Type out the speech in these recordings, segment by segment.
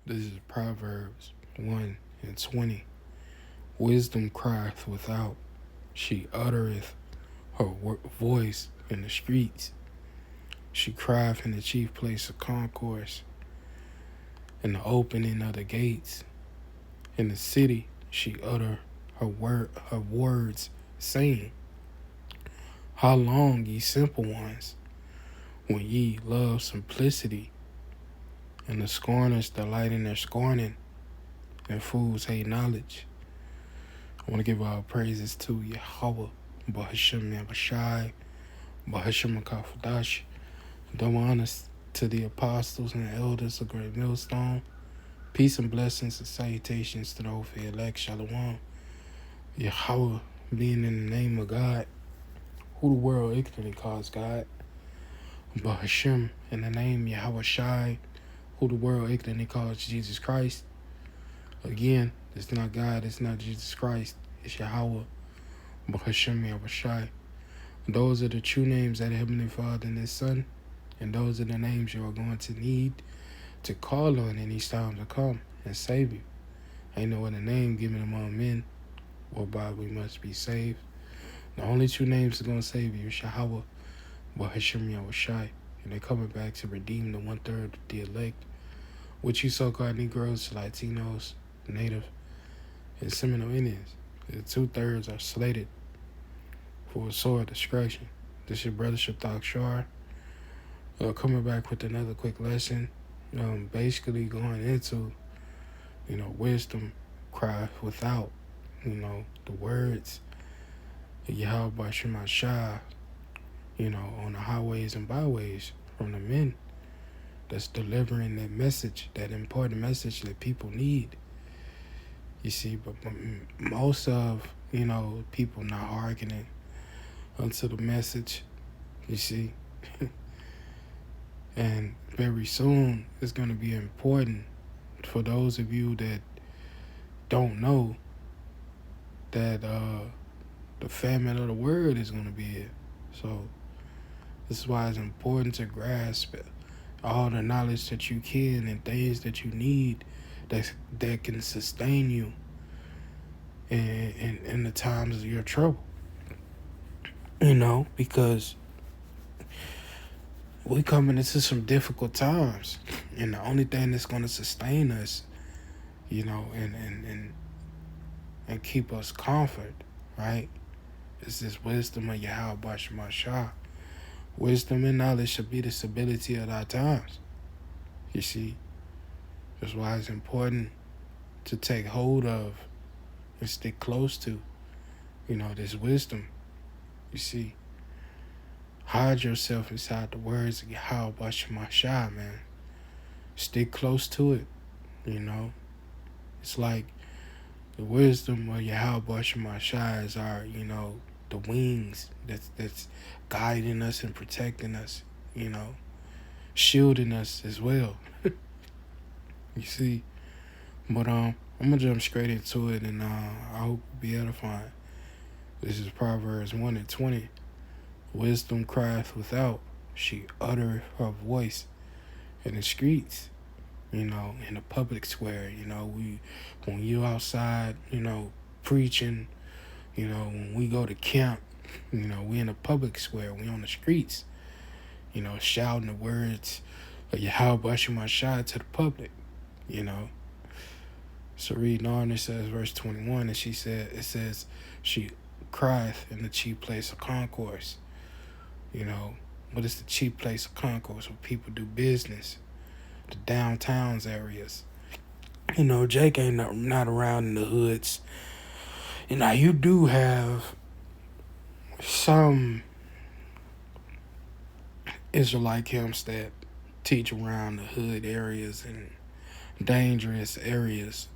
This is Proverbs 1 and 20. Wisdom crieth without, she uttereth her voice in the streets. She crieth in the chief place of concourse, in the opening of the gates. In the city she utter her words, saying, How long, ye simple ones, when ye love simplicity, and the scorners delight in their scorning, and fools hate knowledge. I want to give our praises to Yahweh, Bahashem Yabashai, Bahashem Akafadash. Double honors to the apostles and the elders of Great Millstone. Peace and blessings and salutations to the Ophir elect Shalom. Yahweh being in the name of God, who the world ignorantly calls God. Bahashem in the name Yahweh Shai, who the world ignorantly calls Jesus Christ. Again, it's not God, it's not Jesus Christ, it's Yahweh, Bahashem Yahweh Shai. Those are the true names that Heavenly Father and His Son, and those are the names you are going to need to call on in these times to come and save you. Ain't no other name given among men whereby we must be saved. The only two names that are going to save you is Yahweh, Bahashem Yahweh Shai, and they're coming back to redeem the 1/3 of the elect, which you so-called Negroes, Latinos, Native, and Seminole Indians. The 2/3 are slated for a sword destruction. This is your brother Shatak Shar, coming back with another quick lesson. Basically going into, wisdom cry without, the words of Yahweh Shema Shah, on the highways and byways from the men that's delivering that message, that important message that people need. You see, but most of, people not hearkening unto the message, you see. And very soon it's going to be important for those of you that don't know that the famine of the word is going to be here. So this is why it's important to grasp all the knowledge that you can and things that you need that can sustain you in the times of your trouble. Because we coming into some difficult times, and the only thing that's going to sustain us, and keep us comfort, right, is this wisdom of Yahweh Shema Shah. Wisdom and knowledge should be the stability of our times. You see, that's why it's important to take hold of and stick close to, this wisdom. You see, hide yourself inside the words of Yahweh Shema Shah, man. Stick close to it, It's like the wisdom of Yahweh Shema Shah is our, the wings that's guiding us and protecting us, shielding us as well. You see, but I'm gonna jump straight into it, and I hope it'll be edifying. This is Proverbs 1 and 20. Wisdom crieth without, she uttereth her voice in the streets, in the public square. When you outside, preaching, when we go to camp, we in the public square, we on the streets, shouting the words of Yahweh Shema Shah to the public, So reading on, it says verse 21, and it says, she crieth in the chief place of concourse. What is the chief place of concourse where people do business? The downtowns areas. Jake ain't not around in the hoods. You do have some Israelite camps that teach around the hood areas and dangerous areas,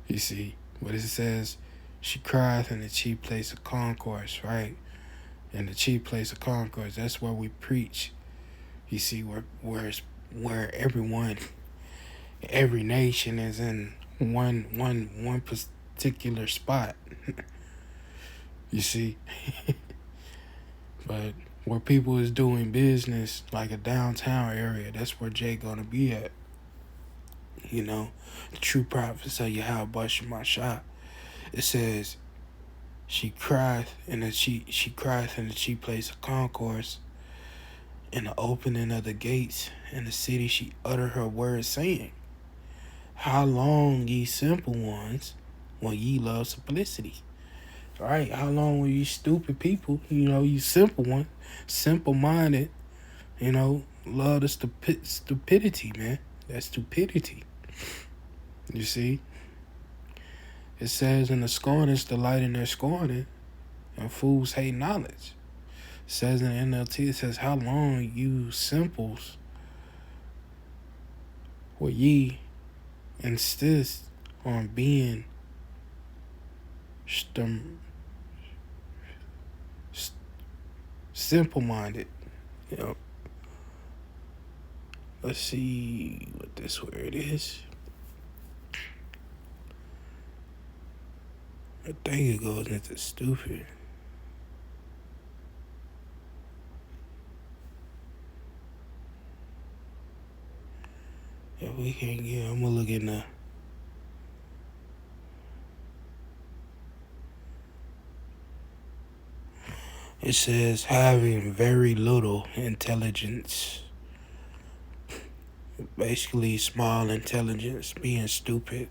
you see. But it says, she crieth in the chief place of concourse, right? In the chief place of concourse, that's where we preach. You see, where everyone, every nation is in one particular spot. You see. But where people is doing business, like a downtown area, that's where Jay gonna be at. The true prophets of Yahweh Shemashah. It says, she crieth in the chief place of concourse, in the opening of the gates in the city she uttered her words, saying, how long, ye simple ones, when ye love simplicity? Right? How long will you stupid people, you simple one, simple-minded, love the stupidity, man. That stupidity. You see? It says, and the scorners delight in their scorning, and fools hate knowledge. It says in the NLT, it says, how long, you simples, will ye insist on being simple-minded? Let's see what this word is. I think it goes into stupid. If we can't get, I'm gonna look in the. It says having very little intelligence. Basically, small intelligence, being stupid.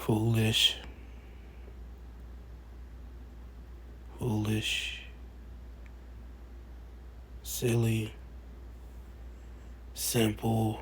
Foolish, silly, simple,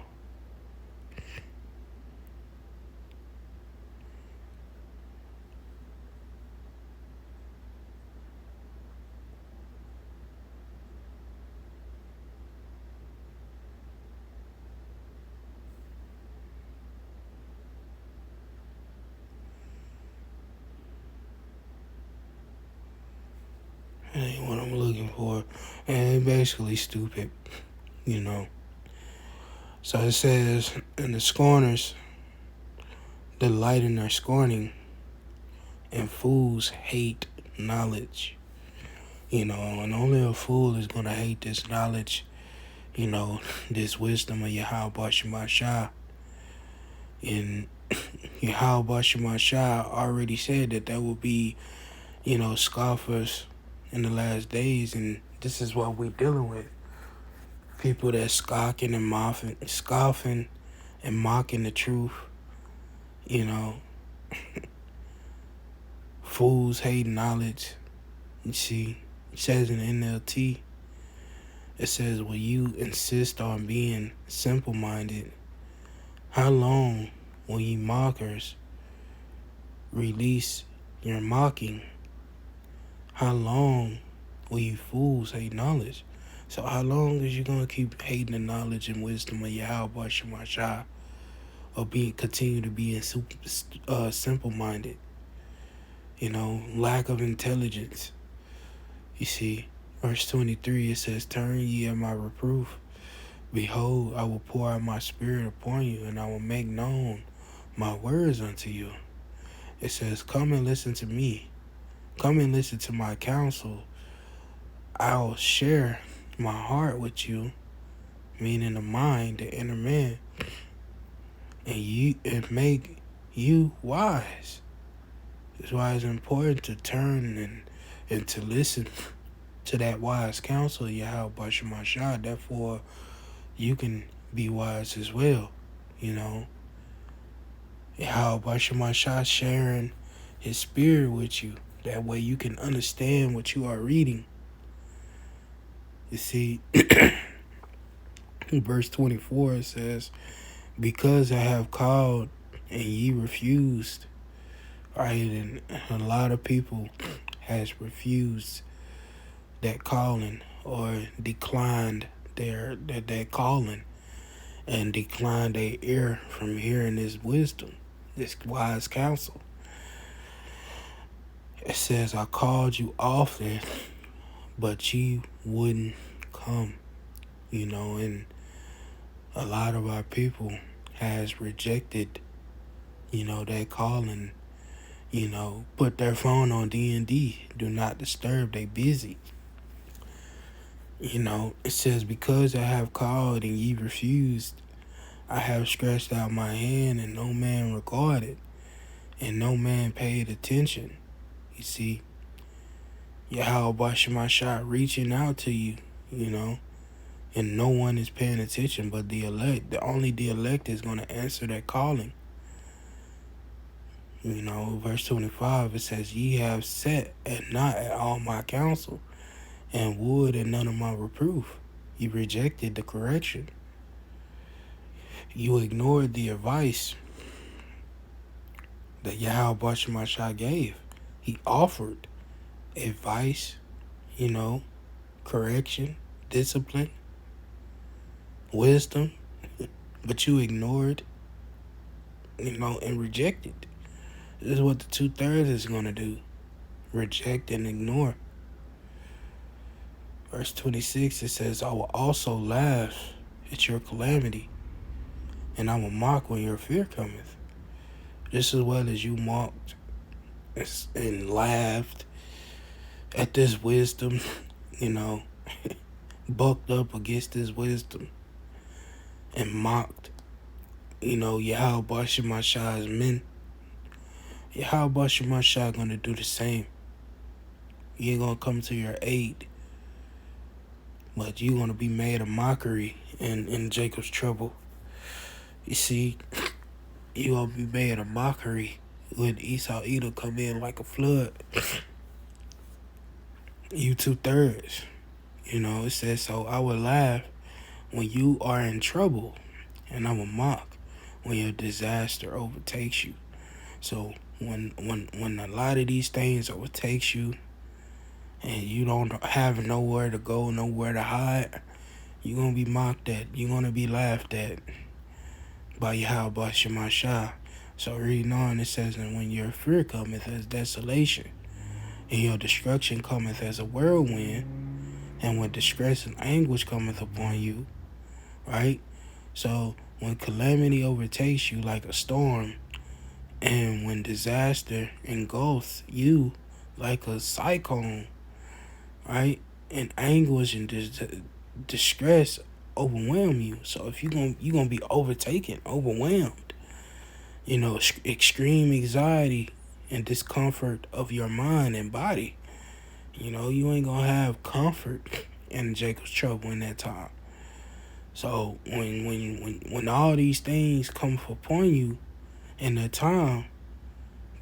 that ain't what I'm looking for. And basically stupid, So it says, and the scorners delight in their scorning, and fools hate knowledge. And only a fool is going to hate this knowledge, this wisdom of Yahweh Shemashah. And Yahweh Shemashah already said that there will be, scoffers in the last days, and this is what we're dealing with. People that scoffing and mocking the truth, fools hate knowledge. You see, it says in the NLT, it says, will you insist on being simple-minded? How long will ye mockers release your mocking? How long will you fools hate knowledge? So how long is you going to keep hating the knowledge and wisdom of Yahweh Shemashah, or continue to be simple-minded? Lack of intelligence. You see, verse 23, it says, turn ye at my reproof. Behold, I will pour out my spirit upon you, and I will make known my words unto you. It says, come and listen to me. Come and listen to my counsel. I'll share my heart with you, meaning the mind, the inner man, and make you wise. That's why it's important to turn and to listen to that wise counsel, Yahweh Shemashah. Therefore, you can be wise as well, Yahweh Shemashah sharing his spirit with you. That way you can understand what you are reading. You see, verse 24, it says, because I have called and ye refused. Right, and a lot of people has refused that calling, or declined their calling, and declined their ear from hearing this wisdom, this wise counsel. It says, I called you often, but you wouldn't come. And a lot of our people has rejected, that calling, put their phone on D&D, do not disturb, they busy. It says, because I have called and ye refused, I have stretched out my hand and no man regarded, and no man paid attention. You see, Yahweh Shemashah reaching out to you, and no one is paying attention but the elect. Only the elect is going to answer that calling. Verse 25, it says, ye have sat and not at all my counsel, and would and none of my reproof. You rejected the correction. You ignored the advice that Yahweh Shemashah gave. He offered advice, correction, discipline, wisdom, but you ignored, and rejected. This is what the 2/3 is going to do. Reject and ignore. Verse 26, it says, I will also laugh at your calamity, and I will mock when your fear cometh. Just as well as you mocked and laughed at this wisdom, bucked up against this wisdom and mocked, Yahweh Shemashah's men. Yahweh Shemashah going to do the same. He ain't going to come to your aid, but you going to be made a mockery in Jacob's trouble. You see, you going to be made a mockery when Esau Edom come in like a flood. You 2/3. It says, so I will laugh when you are in trouble, and I will mock when your disaster overtakes you. So when a lot of these things overtakes you, and you don't have nowhere to go, nowhere to hide, you're going to be mocked at. You're going to be laughed at by Yahweh Shemashah. So reading on, it says, and when your fear cometh as desolation, and your destruction cometh as a whirlwind, and when distress and anguish cometh upon you, right? So when calamity overtakes you like a storm, and when disaster engulfs you like a cyclone, right? And anguish and distress overwhelm you. So if you're gonna be overtaken, overwhelmed, extreme anxiety and discomfort of your mind and body, you ain't gonna have comfort in Jacob's trouble in that time. So when all these things come upon you in that time,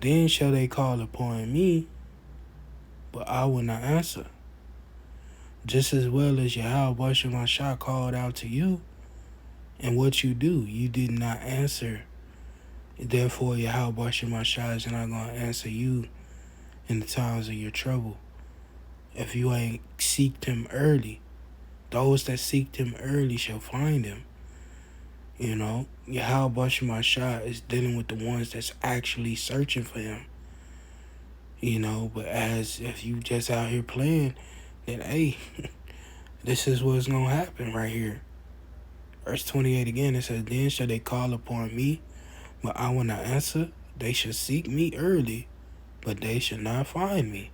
then shall they call upon me, but I will not answer. Just as well as Yahweh Shemashah called out to you, and what you do, you did not answer. Therefore, Yahweh Shemashah is not going to answer you in the times of your trouble. If you ain't seeked him early, those that seeked him early shall find him. Yahweh Shemashah is dealing with the ones that's actually searching for him. But as if you just out here playing, then hey, this is what's going to happen right here. Verse 28 again, it says, then shall they call upon me, but I will not answer. They shall seek me early, but they shall not find me.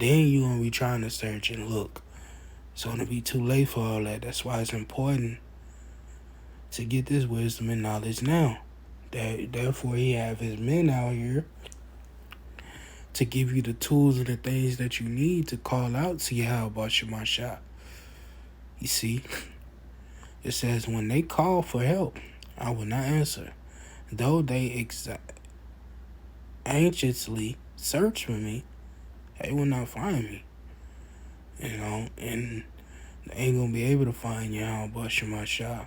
Then you're going to be trying to search and look. It's going to be too late for all that. That's why it's important to get this wisdom and knowledge now. Therefore, he have his men out here to give you the tools and the things that you need to call out to Yahweh Shemashah. You see, it says, when they call for help, I will not answer. Though they anxiously search for me, they will not find me. And they ain't going to be able to find Yahweh Shemashah.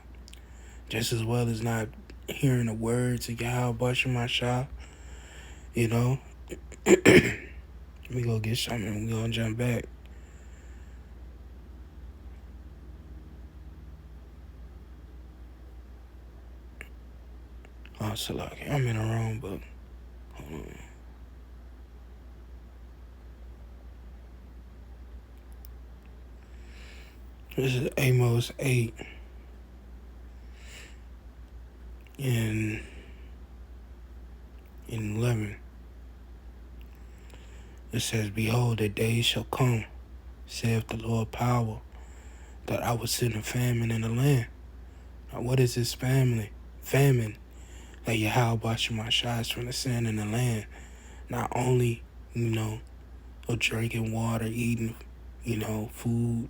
Just as well as not hearing the words of Yahweh Shemashah. Let me go get something. We're going to jump back. Oh, Salaki, I'm in the wrong book. Hold on. This is Amos 8 and 11. It says, Behold, the days shall come, saith the Lord power, that I will send a famine in the land. Now, what is this famine? Famine that Yahweh Shemashah is from the sand in the land. Not only, of drinking water, eating, food.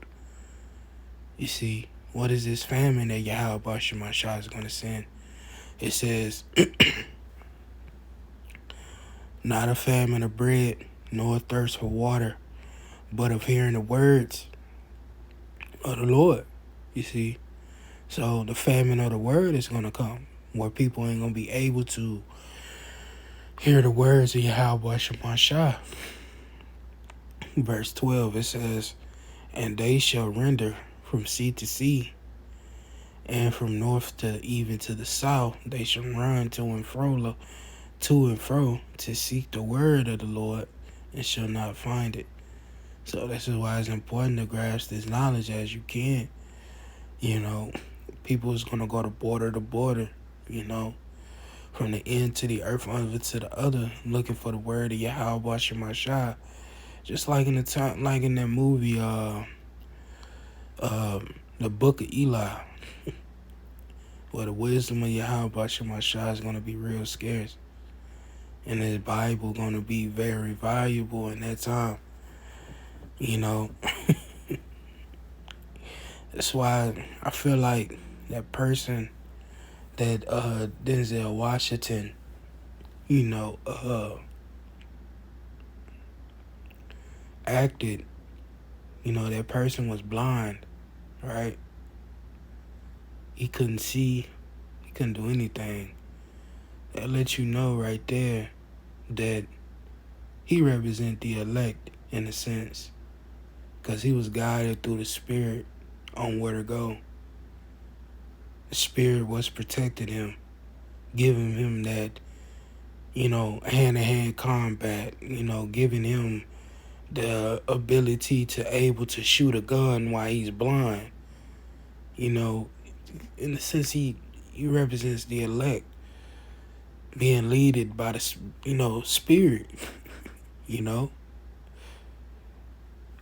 You see, what is this famine that Yahweh Shemashah is going to send? It says, not a famine of bread, nor a thirst for water, but of hearing the words of the Lord. You see, so the famine of the word is going to come, where people ain't going to be able to hear the words of Yahweh Shemashah. Verse 12, it says, And they shall render from sea to sea, and from north to even to the south. They shall run to and fro to seek the word of the Lord, and shall not find it. So this is why it's important to grasp this knowledge as you can. People is going to go to border, from the end to the earth, over to the other, looking for the word of Yahweh Shemashah. Just like in that movie, the Book of Eli, where the wisdom of Yahweh Shemashah is going to be real scarce, and his Bible going to be very valuable in that time. That's why I feel like that person that Denzel Washington, acted, that person was blind, right? He couldn't see, he couldn't do anything. That lets you know right there that he represents the elect in a sense, because he was guided through the Spirit on where to go. The Spirit was protecting him, giving him that, hand-to-hand combat, giving him the ability to able to shoot a gun while he's blind. In a sense, he represents the elect being led by the, Spirit.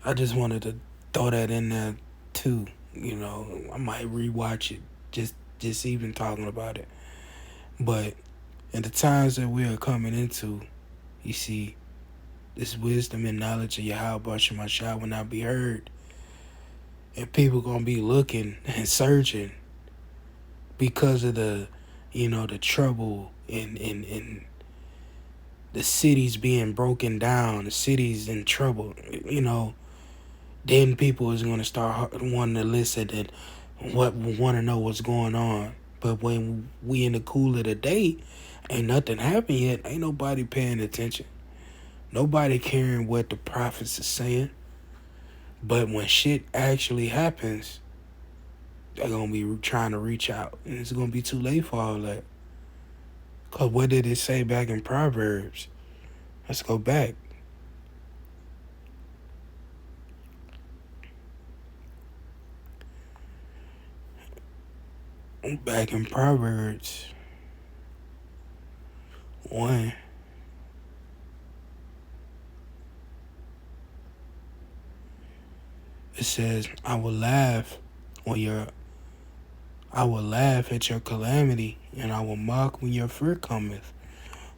I just wanted to throw that in there too. I might rewatch it just even talking about it. But in the times that we are coming into, you see, this wisdom and knowledge of Yahweh Shemashah will not be heard. And people gonna be looking and searching because of the trouble in the cities being broken down, the cities in trouble, then people is gonna start wanting to listen and want to know what's going on. But when we in the cool of the day, ain't nothing happened yet. Ain't nobody paying attention. Nobody caring what the prophets are saying. But when shit actually happens, they're going to be trying to reach out. And it's going to be too late for all that. Because what did it say back in Proverbs? Let's go back. Back in Proverbs 1. It says, I will laugh at your calamity, and I will mock when your fear cometh.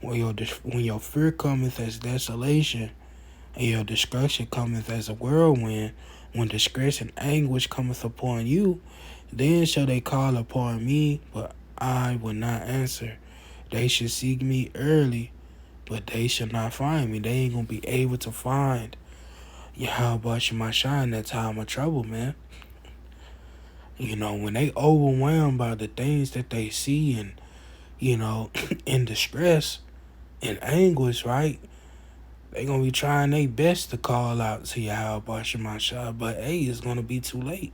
When your fear cometh as desolation, and your destruction cometh as a whirlwind, when distress and anguish cometh upon you, then shall they call upon me, but I will not answer. They shall seek me early, but they shall not find me. They ain't gonna be able to find Yahweh Shemashah in that time of trouble, man. When they overwhelmed by the things that they see and, in distress and anguish, right? They gonna be trying their best to call out to Yahweh Shemashah, but hey, it's gonna be too late.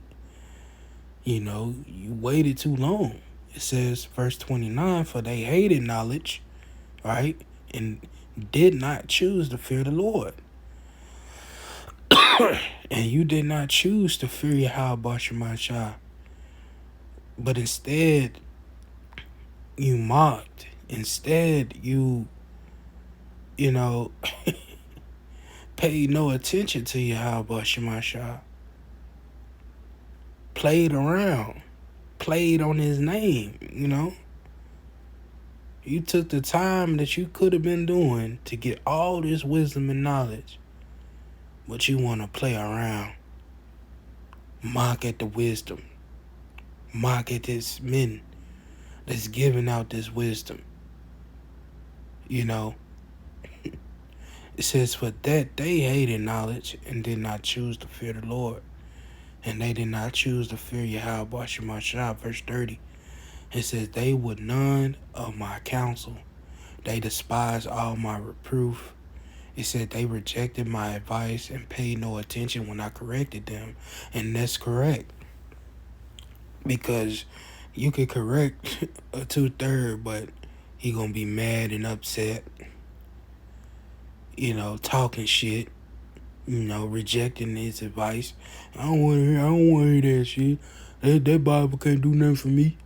You waited too long. It says, verse 29, for they hated knowledge, right? And did not choose to fear the Lord. And you did not choose to fear Yahweh Shema Shah, but instead you mocked. Instead you paid no attention to Yahweh Shema Shah. Played around. Played on his name, You took the time that you could have been doing to get all this wisdom and knowledge, but you want to play around. Mock at the wisdom. Mock at this men that's giving out this wisdom. It says, for that they hated knowledge and did not choose to fear the Lord. And they did not choose to fear Yahweh Shema Shah. Verse 30. It says, they would none of my counsel. They despised all my reproof. It said they rejected my advice and paid no attention when I corrected them. And that's correct. Because you could correct a 2/3, but he gonna be mad and upset. Talking shit. Rejecting his advice. I don't want to hear that shit. That Bible can't do nothing for me.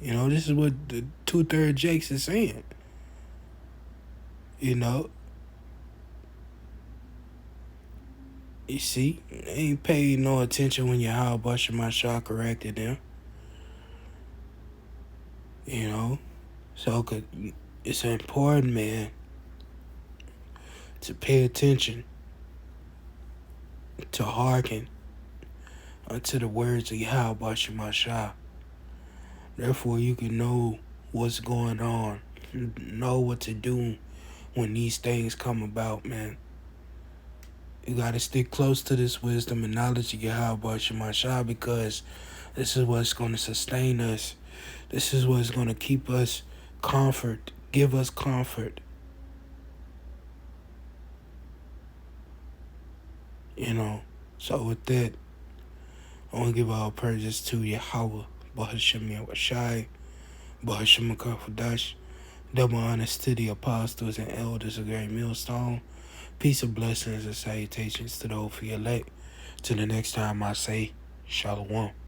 This is what the 2/3 Jakes is saying. You see, they ain't paid no attention when Yahweh Shema Shah corrected them. So it's important, man, to pay attention, to hearken unto the words of Yahweh Shema Shah. Therefore, you can know what's going on, know what to do when these things come about, man. You got to stick close to this wisdom and knowledge of Yahweh Shema Shah, because this is what's going to sustain us. This is what's going to keep us comfort, give us comfort. So with that, I want to give all praises to Yahweh, Bahashem Yahweh, Bahashem Akafadash. Double honors to the apostles and elders of Great Millstone. Peace and blessings and salutations to the hopefully elect. Till the next time I say, Shalom.